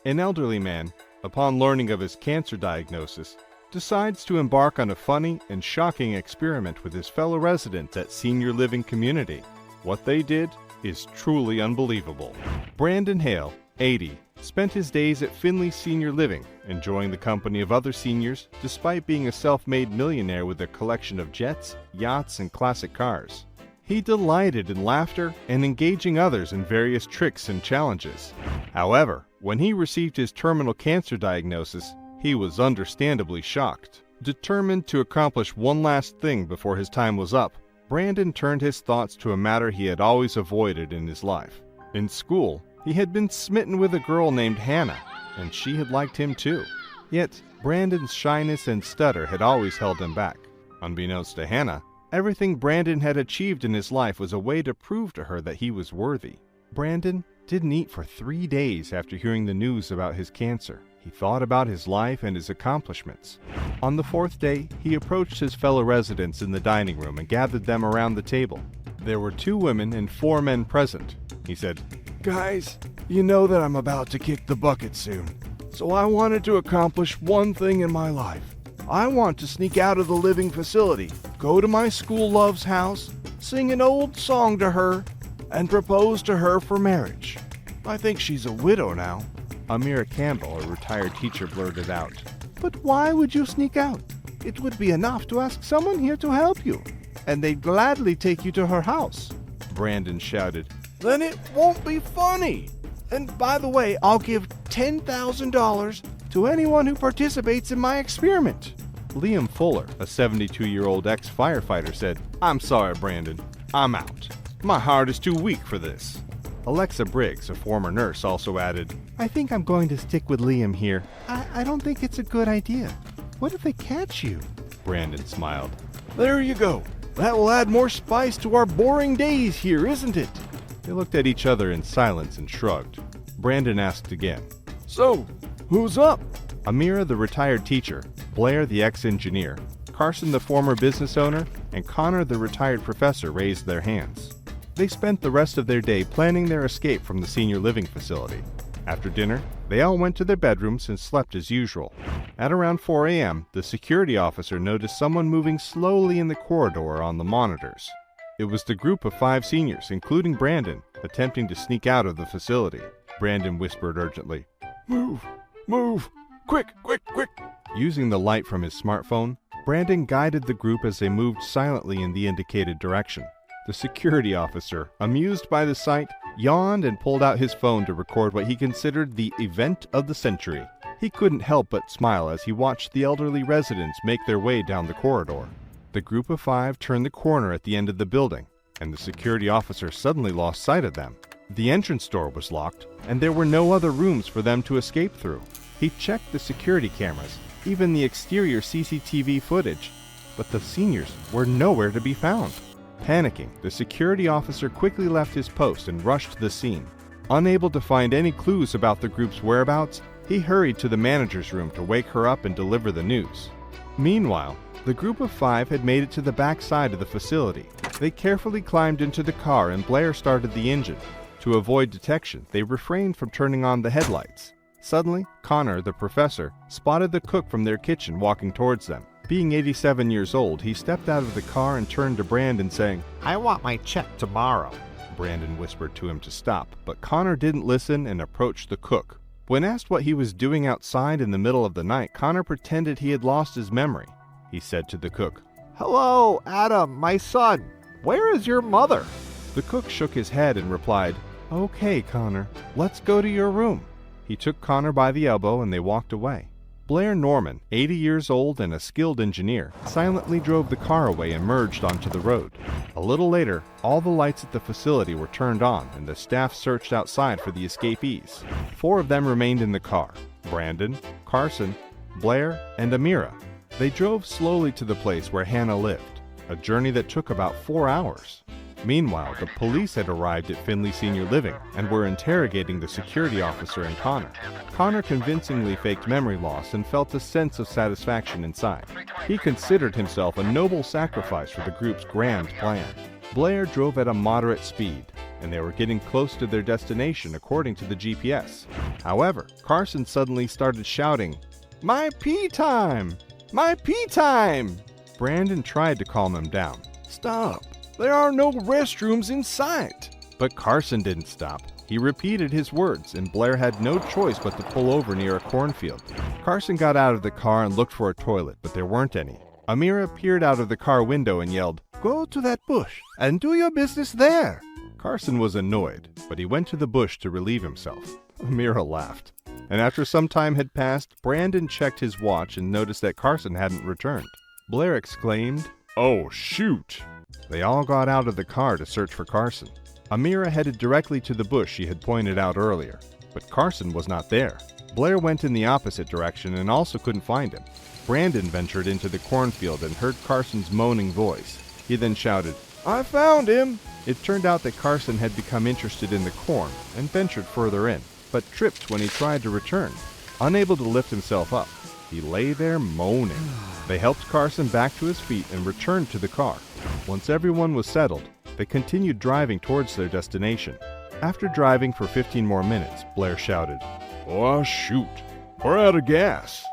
An elderly man, upon learning of his cancer diagnosis, decides to embark on a funny and shocking experiment with his fellow residents at Senior Living Community. What they did is truly unbelievable. Brandon Hale, 80, spent his days at Finley Senior Living, enjoying the company of other seniors despite being a self-made millionaire with a collection of jets, yachts, and classic cars. He delighted in laughter and engaging others in various tricks and challenges. However, when he received his terminal cancer diagnosis, he was understandably shocked. Determined to accomplish one last thing before his time was up, Brandon turned his thoughts to a matter he had always avoided in his life. In school, he had been smitten with a girl named Hannah, and she had liked him too. Yet, Brandon's shyness and stutter had always held him back. Unbeknownst to Hannah, everything Brandon had achieved in his life was a way to prove to her that he was worthy. Brandon didn't eat for 3 days after hearing the news about his cancer. He thought about his life and his accomplishments. On the 4th day, he approached his fellow residents in the dining room and gathered them around the table. There were 2 women and 4 men present. He said, "Guys, you know that I'm about to kick the bucket soon, so I wanted to accomplish one thing in my life. I want to sneak out of the living facility, go to my school love's house, sing an old song to her, and propose to her for marriage. I think she's a widow now." Amira Campbell, a retired teacher, blurted out. "But why would you sneak out? It would be enough to ask someone here to help you, and they'd gladly take you to her house." Brandon shouted, "Then it won't be funny. And by the way, I'll give $10,000 to anyone who participates in my experiment." Liam Fuller, a 72-year-old ex-firefighter, said, "I'm sorry, Brandon. I'm out. My heart is too weak for this." Alexa Briggs, a former nurse, also added, "I think I'm going to stick with Liam here. I don't think it's a good idea. What if they catch you?" Brandon smiled. "There you go. That will add more spice to our boring days here, isn't it?" They looked at each other in silence and shrugged. Brandon asked again, "So, who's up?" Amira, the retired teacher, Blair, the ex-engineer, Carson, the former business owner, and Connor, the retired professor, raised their hands. They spent the rest of their day planning their escape from the senior living facility. After dinner, they all went to their bedrooms and slept as usual. At around 4 a.m., the security officer noticed someone moving slowly in the corridor on the monitors. It was the group of 5 seniors, including Brandon, attempting to sneak out of the facility. Brandon whispered urgently, "Move! Move! Quick, quick, quick!" Using the light from his smartphone, Brandon guided the group as they moved silently in the indicated direction. The security officer, amused by the sight, yawned and pulled out his phone to record what he considered the event of the century. He couldn't help but smile as he watched the elderly residents make their way down the corridor. The group of 5 turned the corner at the end of the building, and the security officer suddenly lost sight of them. The entrance door was locked, and there were no other rooms for them to escape through. He checked the security cameras, even the exterior CCTV footage, but the seniors were nowhere to be found. Panicking, the security officer quickly left his post and rushed to the scene. Unable to find any clues about the group's whereabouts, he hurried to the manager's room to wake her up and deliver the news. Meanwhile, the group of 5 had made it to the back side of the facility. They carefully climbed into the car and Blair started the engine. To avoid detection, they refrained from turning on the headlights. Suddenly, Connor, the professor, spotted the cook from their kitchen walking towards them. Being 87 years old, he stepped out of the car and turned to Brandon saying, "I want my check tomorrow." Brandon whispered to him to stop, but Connor didn't listen and approached the cook. When asked what he was doing outside in the middle of the night, Connor pretended he had lost his memory. He said to the cook, "Hello, Adam, my son. Where is your mother?" The cook shook his head and replied, "Okay, Connor, let's go to your room." He took Connor by the elbow and they walked away. Blair Norman, 80 years old and a skilled engineer, silently drove the car away and merged onto the road. A little later, all the lights at the facility were turned on and the staff searched outside for the escapees. 4 of them remained in the car: Brandon, Carson, Blair, and Amira. They drove slowly to the place where Hannah lived, a journey that took about 4 hours. Meanwhile, the police had arrived at Finley Senior Living and were interrogating the security officer and Connor. Connor convincingly faked memory loss and felt a sense of satisfaction inside. He considered himself a noble sacrifice for the group's grand plan. Blair drove at a moderate speed. and they were getting close to their destination according to the GPS. However, Carson suddenly started shouting, "My pee time! My pee time!" Brandon tried to calm him down. Stop. There are no restrooms in sight. But Carson didn't stop. He repeated his words, and Blair had no choice but to pull over near a cornfield. Carson got out of the car and looked for a toilet, but there weren't any. Amira peered out of the car window and yelled, Go to that bush and do your business there. Carson was annoyed, but he went to the bush to relieve himself. Amira laughed. And after some time had passed, Brandon checked his watch and noticed that Carson hadn't returned. Blair exclaimed, "Oh, shoot!" They all got out of the car to search for Carson. Amira headed directly to the bush she had pointed out earlier, but Carson was not there. Blair went in the opposite direction and also couldn't find him. Brandon ventured into the cornfield and heard Carson's moaning voice. He then shouted, I found him! It turned out that Carson had become interested in the corn and ventured further in, but tripped when he tried to return. Unable to lift himself up, he lay there moaning. They helped Carson back to his feet and returned to the car. Once everyone was settled, they continued driving towards their destination. After driving for 15 more minutes, Blair shouted, Oh, shoot! We're out of gas!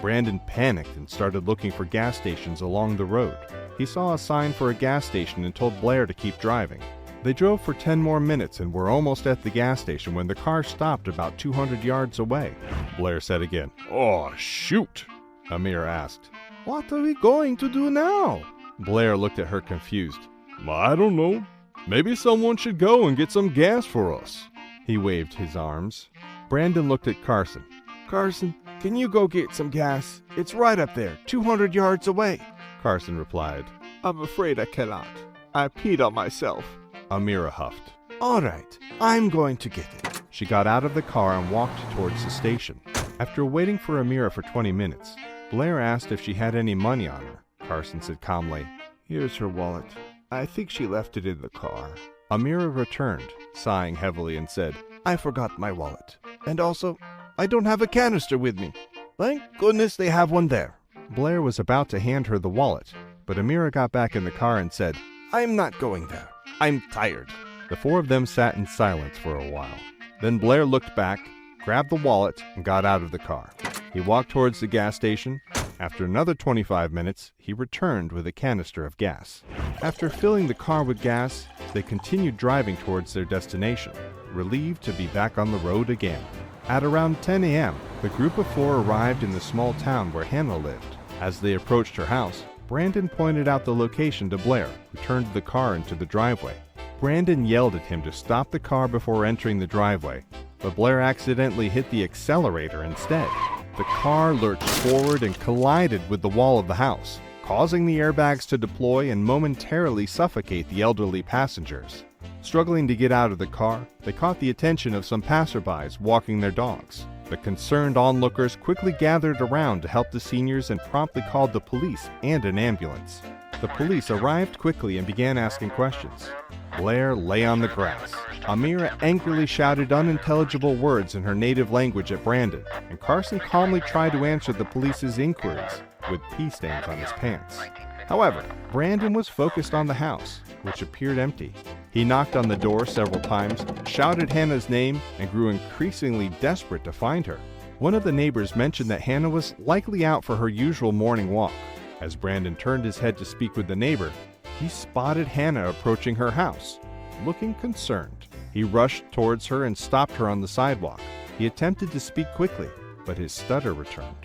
Brandon panicked and started looking for gas stations along the road. He saw a sign for a gas station and told Blair to keep driving. They drove for 10 more minutes and were almost at the gas station when the car stopped about 200 yards away. Blair said again, Oh, shoot! Amir asked. What are we going to do now? Blair looked at her confused. I don't know. Maybe someone should go and get some gas for us. He waved his arms. Brandon looked at Carson. Carson, can you go get some gas? It's right up there, 200 yards away. Carson replied. I'm afraid I cannot. I peed on myself. Amira huffed. All right, I'm going to get it. She got out of the car and walked towards the station. After waiting for Amira for 20 minutes, Blair asked if she had any money on her. Carson said calmly, Here's her wallet. I think she left it in the car. Amira returned, sighing heavily, and said, I forgot my wallet. And also, I don't have a canister with me. Thank goodness they have one there. Blair was about to hand her the wallet, but Amira got back in the car and said, I'm not going there. I'm tired. The four of them sat in silence for a while. Then Blair looked back, grabbed the wallet, and got out of the car. He walked towards the gas station. After another 25 minutes, he returned with a canister of gas. After filling the car with gas, they continued driving towards their destination, relieved to be back on the road again. At around 10 a.m., the group of four arrived in the small town where Hannah lived. As they approached her house, Brandon pointed out the location to Blair, who turned the car into the driveway. Brandon yelled at him to stop the car before entering the driveway, but Blair accidentally hit the accelerator instead. The car lurched forward and collided with the wall of the house, causing the airbags to deploy and momentarily suffocate the elderly passengers. Struggling to get out of the car, they caught the attention of some passerbys walking their dogs. The concerned onlookers quickly gathered around to help the seniors and promptly called the police and an ambulance. The police arrived quickly and began asking questions. Blair lay on the grass. Amira angrily shouted unintelligible words in her native language at Brandon, and Carson calmly tried to answer the police's inquiries, with pee stains on his pants. However, Brandon was focused on the house, which appeared empty. He knocked on the door several times, shouted Hannah's name, and grew increasingly desperate to find her. One of the neighbors mentioned that Hannah was likely out for her usual morning walk. As Brandon turned his head to speak with the neighbor, he spotted Hannah approaching her house, looking concerned. He rushed towards her and stopped her on the sidewalk. He attempted to speak quickly, but his stutter returned.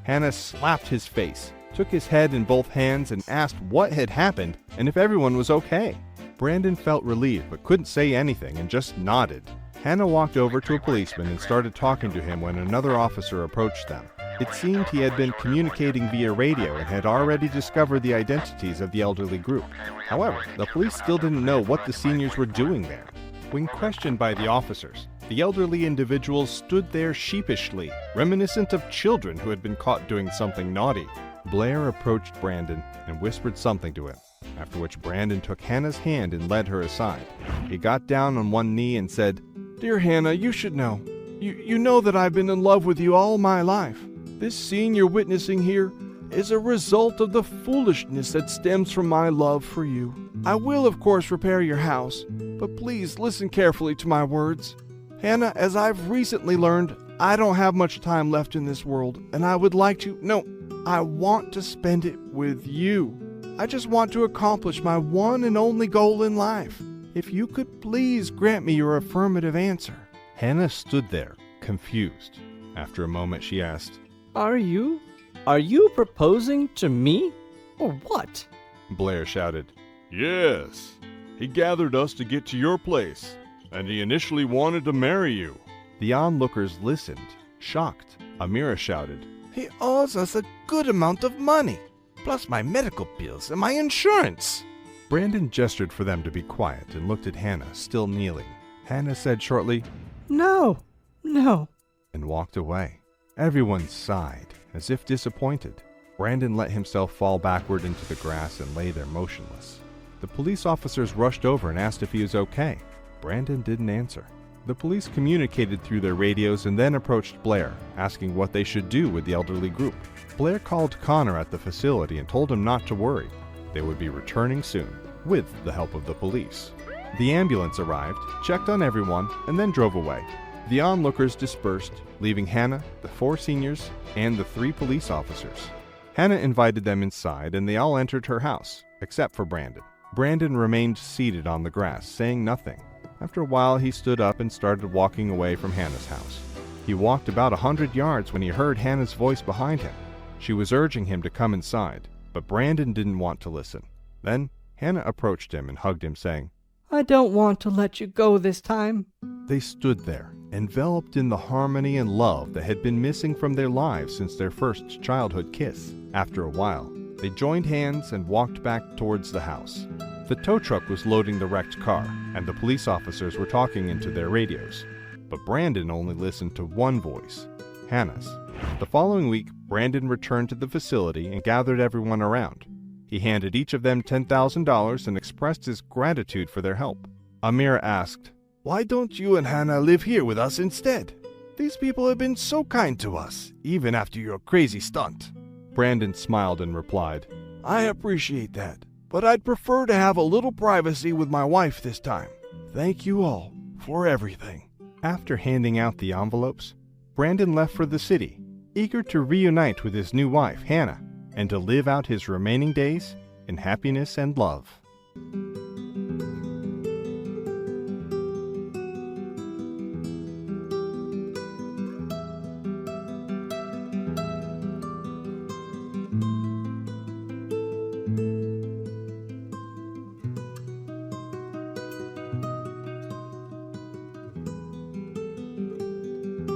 Hannah slapped his face, took his head in both hands, and asked what had happened and if everyone was okay. Brandon felt relieved but couldn't say anything and just nodded. Hannah walked over to a policeman and started talking to him when another officer approached them. It seemed he had been communicating via radio and had already discovered the identities of the elderly group. However, the police still didn't know what the seniors were doing there. When questioned by the officers, the elderly individuals stood there sheepishly, reminiscent of children who had been caught doing something naughty. Blair approached Brandon and whispered something to him, after which Brandon took Hannah's hand and led her aside. He got down on one knee and said, Dear Hannah, you should know. You know that I've been in love with you all my life. This scene you're witnessing here is a result of the foolishness that stems from my love for you. I will, of course, repair your house, but please listen carefully to my words. Hannah, as I've recently learned, I don't have much time left in this world, and I would like to, no, I want to spend it with you. I just want to accomplish my one and only goal in life. If you could please grant me your affirmative answer. Hannah stood there, confused. After a moment, she asked, Are you proposing to me? Or what? Blair shouted. Yes. He gathered us to get to your place, and he initially wanted to marry you. The onlookers listened, shocked. Amira shouted, He owes us a good amount of money, plus my medical bills and my insurance. Brandon gestured for them to be quiet and looked at Hannah, still kneeling. Hannah said shortly, No, and walked away. Everyone sighed, as if disappointed. Brandon let himself fall backward into the grass and lay there motionless. The police officers rushed over and asked if he was okay. Brandon didn't answer. The police communicated through their radios and then approached Blair, asking what they should do with the elderly group. Blair called Connor at the facility and told him not to worry. They would be returning soon, with the help of the police. The ambulance arrived, checked on everyone, and then drove away. The onlookers dispersed, leaving Hannah, the 4 seniors, and the 3 police officers. Hannah invited them inside, and they all entered her house, except for Brandon. Brandon remained seated on the grass, saying nothing. After a while, he stood up and started walking away from Hannah's house. He walked about 100 yards when he heard Hannah's voice behind him. She was urging him to come inside, but Brandon didn't want to listen. Then, Hannah approached him and hugged him, saying, I don't want to let you go this time. They stood there, enveloped in the harmony and love that had been missing from their lives since their first childhood kiss. After a while, they joined hands and walked back towards the house. The tow truck was loading the wrecked car, and the police officers were talking into their radios. But Brandon only listened to one voice, Hannah's. The following week, Brandon returned to the facility and gathered everyone around. He handed each of them $10,000 and expressed his gratitude for their help. Amira asked, Why don't you and Hannah live here with us instead? These people have been so kind to us, even after your crazy stunt. Brandon smiled and replied, I appreciate that, but I'd prefer to have a little privacy with my wife this time. Thank you all for everything. After handing out the envelopes, Brandon left for the city, eager to reunite with his new wife, Hannah, and to live out his remaining days in happiness and love.